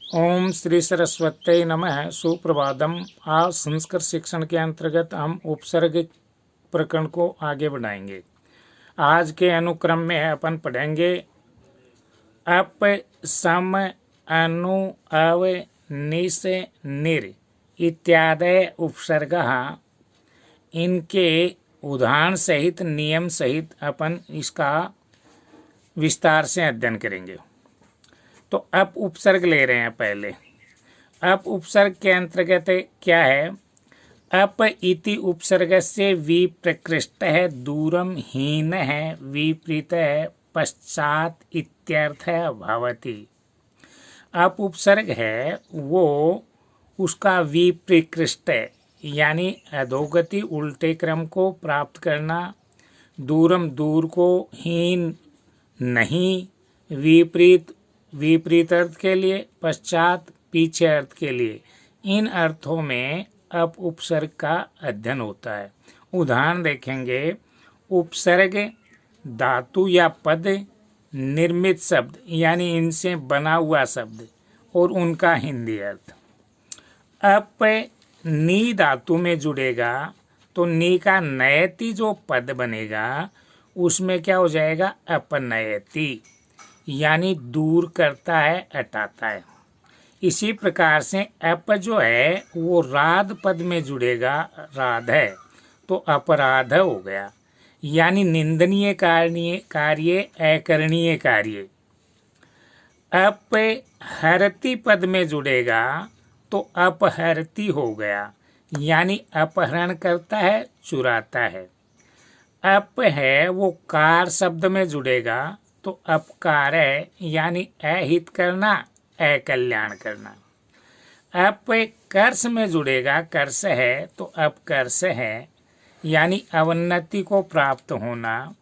ओम श्री सरस्वती नमः। सुप्रभातम। आज संस्कृत शिक्षण के अंतर्गत हम उपसर्ग प्रकरण को आगे बढ़ाएंगे। आज के अनुक्रम में अपन पढ़ेंगे अप, सम, अनु, अव, निस, निर इत्यादि उपसर्गः। इनके उदाहरण सहित नियम सहित अपन इसका विस्तार से अध्ययन करेंगे। तो अप उपसर्ग ले रहे हैं पहले। अप उपसर्ग के अंतर्गत क्या है? अप इति उपसर्ग से विप्रकृष्ट है, दूरम हीन है, विपरीत है, पश्चात इत्यर्थ है भवति। अप उपसर्ग है वो उसका विप्रकृष्ट है, यानी अधोगति उल्टे क्रम को प्राप्त करना, दूरम दूर को, हीन नहीं, विपरीत विपरीत अर्थ के लिए, पश्चात पीछे अर्थ के लिए, इन अर्थों में अप उपसर्ग का अध्ययन होता है। उदाहरण देखेंगे। उपसर्ग धातु या पद, निर्मित शब्द यानी इनसे बना हुआ शब्द और उनका हिंदी अर्थ। अप नी धातु में जुड़ेगा तो नी का नयति जो पद बनेगा उसमें क्या हो जाएगा? अपनयति, यानी दूर करता है, हटाता है। इसी प्रकार से अप जो है वो राध पद में जुड़ेगा, राध है तो अपराध हो गया, यानी निंदनीय कार्य, अकरणीय कार्य। अप हरति पद में जुड़ेगा तो अपहरती हो गया, यानी अपहरण करता है, चुराता है। अप है वो कार शब्द में जुड़ेगा तो अपकार है, यानी अहित करना, अकल्याण करना। अप कर्ष में जुड़ेगा, कर्ष है तो अपकर्ष है, यानी अवन्नति को प्राप्त होना।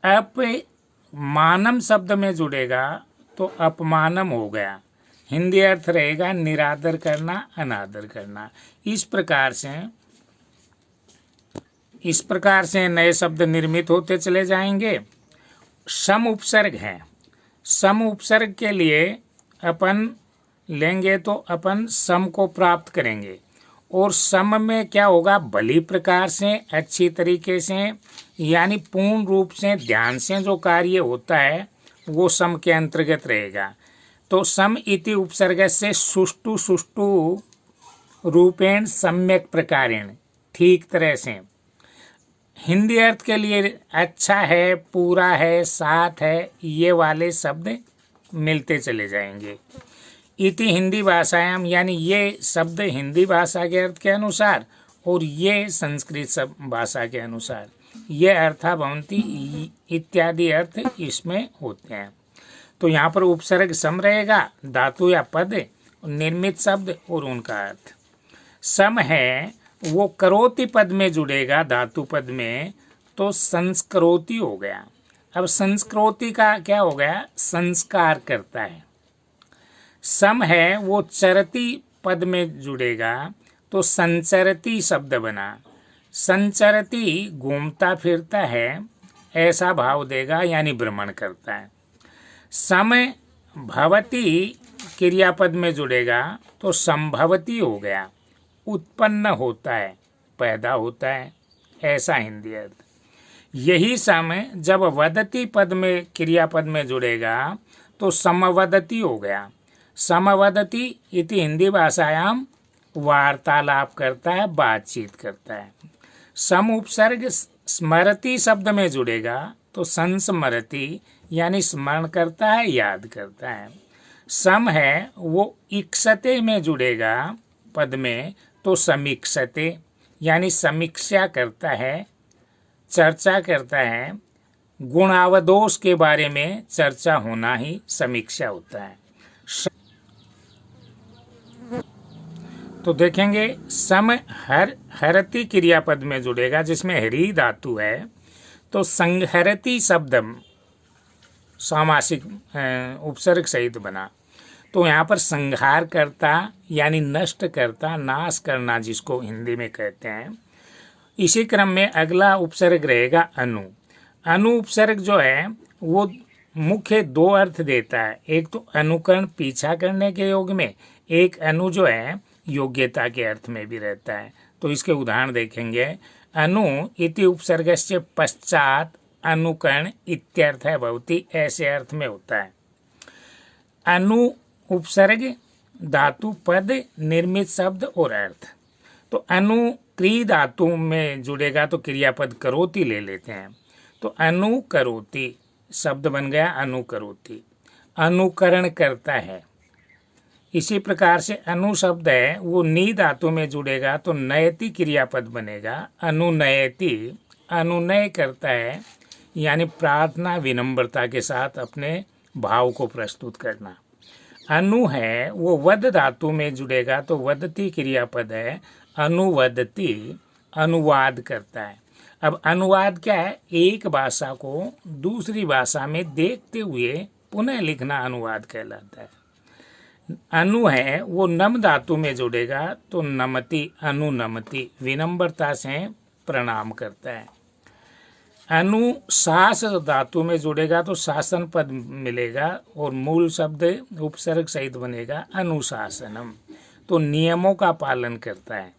अप मानम शब्द में जुड़ेगा तो अपमानम हो गया, हिंदी अर्थ रहेगा निरादर करना, अनादर करना। इस प्रकार से नए शब्द निर्मित होते चले जाएंगे। सम उपसर्ग है। सम उपसर्ग के लिए अपन लेंगे तो अपन सम को प्राप्त करेंगे, और सम में क्या होगा? भली प्रकार से, अच्छी तरीके से, यानी पूर्ण रूप से, ध्यान से जो कार्य होता है वो सम के अंतर्गत रहेगा। तो सम इति उपसर्ग से सुष्टु सुष्टु रूपेण सम्यक प्रकारेण, ठीक तरह से। हिंदी अर्थ के लिए अच्छा है, पूरा है, साथ है, ये वाले शब्द मिलते चले जाएंगे। इति हिंदी भाषायाम, यानी ये शब्द हिंदी भाषा के अर्थ के अनुसार और ये संस्कृत भाषा के अनुसार ये अर्था भवन्ति इत्यादि अर्थ इसमें होते हैं। तो यहाँ पर उपसर्ग सम रहेगा, धातु या पद, निर्मित शब्द और उनका अर्थ। सम है वो करोति पद में जुड़ेगा, धातु पद में, तो संस्करोति हो गया। अब संस्कृति का क्या हो गया? संस्कार करता है। सम है वो चरति पद में जुड़ेगा तो संचरति शब्द बना। संचरति घूमता फिरता है ऐसा भाव देगा, यानी भ्रमण करता है। सम भवति क्रियापद में जुड़ेगा तो संभवती हो गया, उत्पन्न होता है, पैदा होता है, ऐसा हिंदी अर्थ। यही सम जब वदति पद में क्रियापद में जुड़ेगा तो समवदति हो गया। समवदति इति हिंदी भाषायाम वार्तालाप करता है, बातचीत करता है। सम उपसर्ग स्मरति शब्द में जुड़ेगा तो संस्मरति, यानी स्मरण करता है, याद करता है। सम है वो इक्षते में जुड़ेगा पद में तो समीक्षते, यानी समीक्षा करता है, चर्चा करता है। गुणावदोष के बारे में चर्चा होना ही समीक्षा होता है। तो देखेंगे सम हरति क्रियापद में जुड़ेगा जिसमें हरि धातु है तो संहरति शब्द सामासिक उपसर्ग सहित बना। तो यहाँ पर संहार करता, यानी नष्ट करता, नाश करना जिसको हिंदी में कहते हैं। इसी क्रम में अगला उपसर्ग रहेगा अनु। अनु उपसर्ग जो है वो मुख्य दो अर्थ देता है। एक तो अनुकरण पीछा करने के योग में, एक अनु जो है योग्यता के अर्थ में भी रहता है। तो इसके उदाहरण देखेंगे। अनु इति उपसर्गस्य पश्चात अनुकरण इत्यर्थ भवति, ऐसे अर्थ में होता है। अनु उपसर्ग, धातु, पद, निर्मित शब्द और अर्थ। तो अनु क्री धातु में जुड़ेगा तो क्रियापद करोति ले लेते हैं। तो अनु करोति शब्द बन गया अनुकरोति, अनुकरण करता है। इसी प्रकार से अनु शब्द है वो नी धातु में जुड़ेगा तो नयति क्रियापद बनेगा। अनुनयति, अनुनय करता है, यानी प्रार्थना विनम्रता के साथ अपने भाव को प्रस्तुत करना। अनु है वो वद धातु में जुड़ेगा तो वदति क्रियापद है। अनुवदति, अनुवाद करता है। अब अनुवाद क्या है? एक भाषा को दूसरी भाषा में देखते हुए पुनः लिखना अनुवाद कहलाता है। अनु है वो नम धातु में जुड़ेगा तो नमति, अनुनमति, विनम्रता से प्रणाम करता है। अनु सास धातु में जुड़ेगा तो शासन पद मिलेगा और मूल शब्द उपसर्ग सहित बनेगा अनुशासनम, तो नियमों का पालन करता है।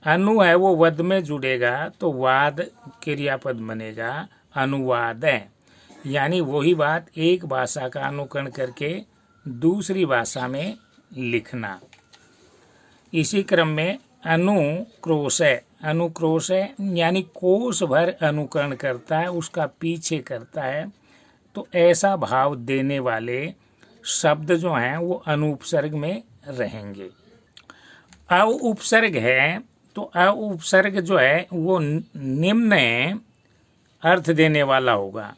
अनु है वो वद में जुड़ेगा तो वाद क्रियापद बनेगा, अनुवाद है, यानी वही बात एक भाषा का अनुकरण करके दूसरी भाषा में लिखना। इसी क्रम में अनुक्रोश है, अनुक्रोश है यानी कोष भर अनुकरण करता है, उसका पीछे करता है। तो ऐसा भाव देने वाले शब्द जो हैं वो अनुपसर्ग में रहेंगे। अव उपसर्ग है तो अव उपसर्ग जो है वो निम्न अर्थ देने वाला होगा।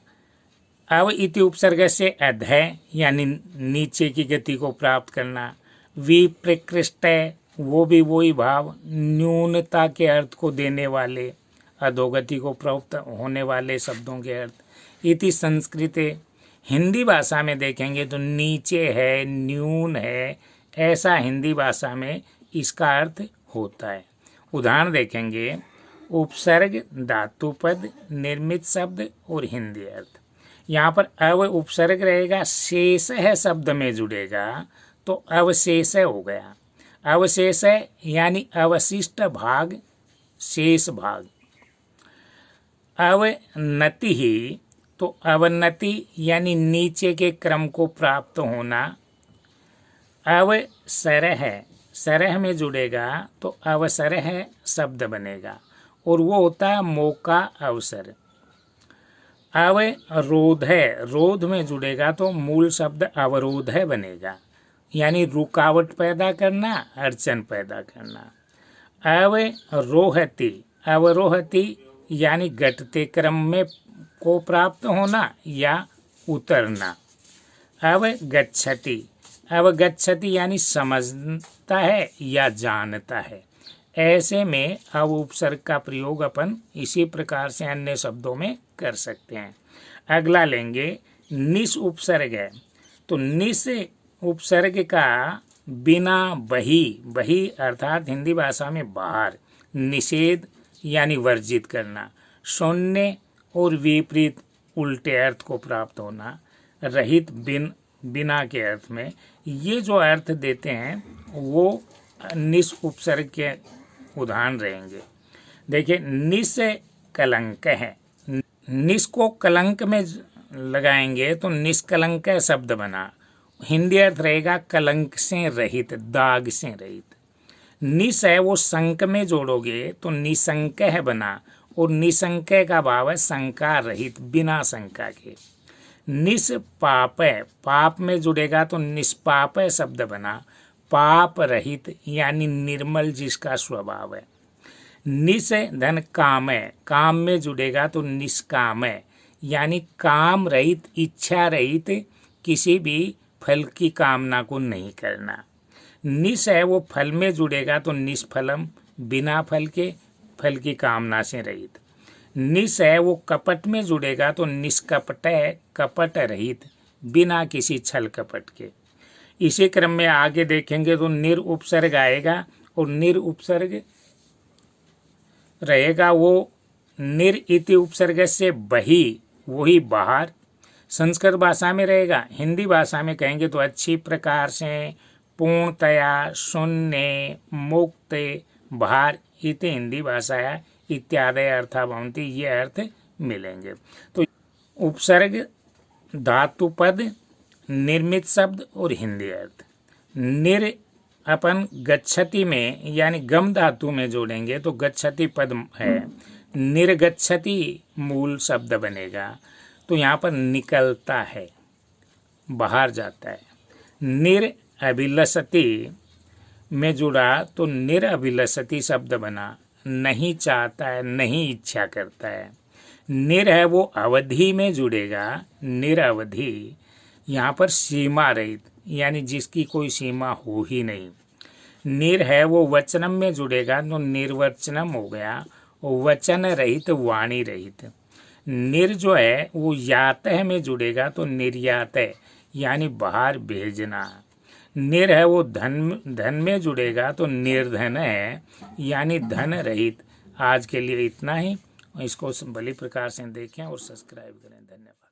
अव इति उपसर्ग से अध है यानी नीचे की गति को प्राप्त करना। विप्रकृष्ट है वो भी वही भाव, न्यूनता के अर्थ को देने वाले, अधोगति को प्राप्त होने वाले शब्दों के अर्थ। इति संस्कृत, हिंदी भाषा में देखेंगे तो नीचे है, न्यून है, ऐसा हिंदी भाषा में इसका अर्थ होता है। उदाहरण देखेंगे। उपसर्ग, धातुपद, निर्मित शब्द और हिंदी अर्थ। यहाँ पर अव उपसर्ग रहेगा, शेष है शब्द में जुड़ेगा तो अवशेष हो गया। अवशेष है यानी अवशिष्ट भाग, शेष भाग। अवनति ही तो अवनति यानी नीचे के क्रम को प्राप्त होना। अवसरह, सरह में जुड़ेगा तो अवसरह शब्द बनेगा और वो होता है मौका, अवसर। अवरोध है, रोध में जुड़ेगा तो मूल शब्द अवरोध है बनेगा, यानी रुकावट पैदा करना, अड़चन पैदा करना। अवरोहति, अवरोहति यानी घटते क्रम में को प्राप्त होना या उतरना। अवगच्छति, अवगच्छति यानी समझता है या जानता है। ऐसे में अव उपसर्ग का प्रयोग अपन इसी प्रकार से अन्य शब्दों में कर सकते हैं। अगला लेंगे निस उपसर्ग है तो निस उपसर्ग का बिना बही, बही अर्थात हिंदी भाषा में बाहर, निषेध यानी वर्जित करना, शून्य और विपरीत उल्टे अर्थ को प्राप्त होना, रहित, बिना के अर्थ में। ये जो अर्थ देते हैं वो निस उपसर्ग के उदाहरण रहेंगे। देखिए निस कलंक है, निस को कलंक में लगाएंगे तो निष्कलंक शब्द बना। हिंदी अर्थ रहेगा कलंक से रहित, दाग से रहित। निस है वो संक में जोड़ोगे तो निसंक है बना और निसंक का भाव है शंका रहित, बिना शंका के। निष्पाप है, पाप में जुड़ेगा तो निष्पाप है शब्द बना, पाप रहित यानी निर्मल जिसका स्वभाव है। निस धन काम है, काम में जुड़ेगा तो निष्काम है यानी काम रहित, इच्छा रहित, किसी भी फल की कामना को नहीं करना। निस है वो फल में जुड़ेगा तो निष्फलम, बिना फल के, फल की कामना से रहित। निस है वो कपट में जुड़ेगा तो निष्कपट है, कपट रहित, बिना किसी छल कपट के। इसी क्रम में आगे देखेंगे तो निर उपसर्ग आएगा और निर उपसर्ग रहेगा वो निर इति उपसर्ग से बही, वही बाहर, संस्कृत भाषा में रहेगा। हिंदी भाषा में कहेंगे तो अच्छी प्रकार से, पूर्णतया, शून्य, मुक्त, भार इति हिंदी भाषाया इत्यादि अर्था भवन्ति, ये अर्थ मिलेंगे। तो उपसर्ग, धातुपद, निर्मित शब्द और हिंदी अर्थ। निर अपन गच्छति में यानी गम धातु में जोड़ेंगे तो गच्छति पद है, निर्गच्छति मूल शब्द बनेगा, तो यहाँ पर निकलता है, बाहर जाता है। निर अभिलषति में जुड़ा तो निर अभिलषति शब्द बना, नहीं चाहता है, नहीं इच्छा करता है। निर है वो अवधि में जुड़ेगा, निरवधि, यहाँ पर सीमा रहित यानी जिसकी कोई सीमा हो ही नहीं। निर है वो वचनम में जुड़ेगा तो निर्वचनम हो गया, वचन रहित, वाणी रहित। निर जो है वो यातः में जुड़ेगा तो निर्यातः यानी बाहर भेजना। निर है वो धन में जुड़ेगा तो निर्धन है यानी धन रहित। आज के लिए इतना ही, इसको भली प्रकार से देखें और सब्सक्राइब करें। धन्यवाद।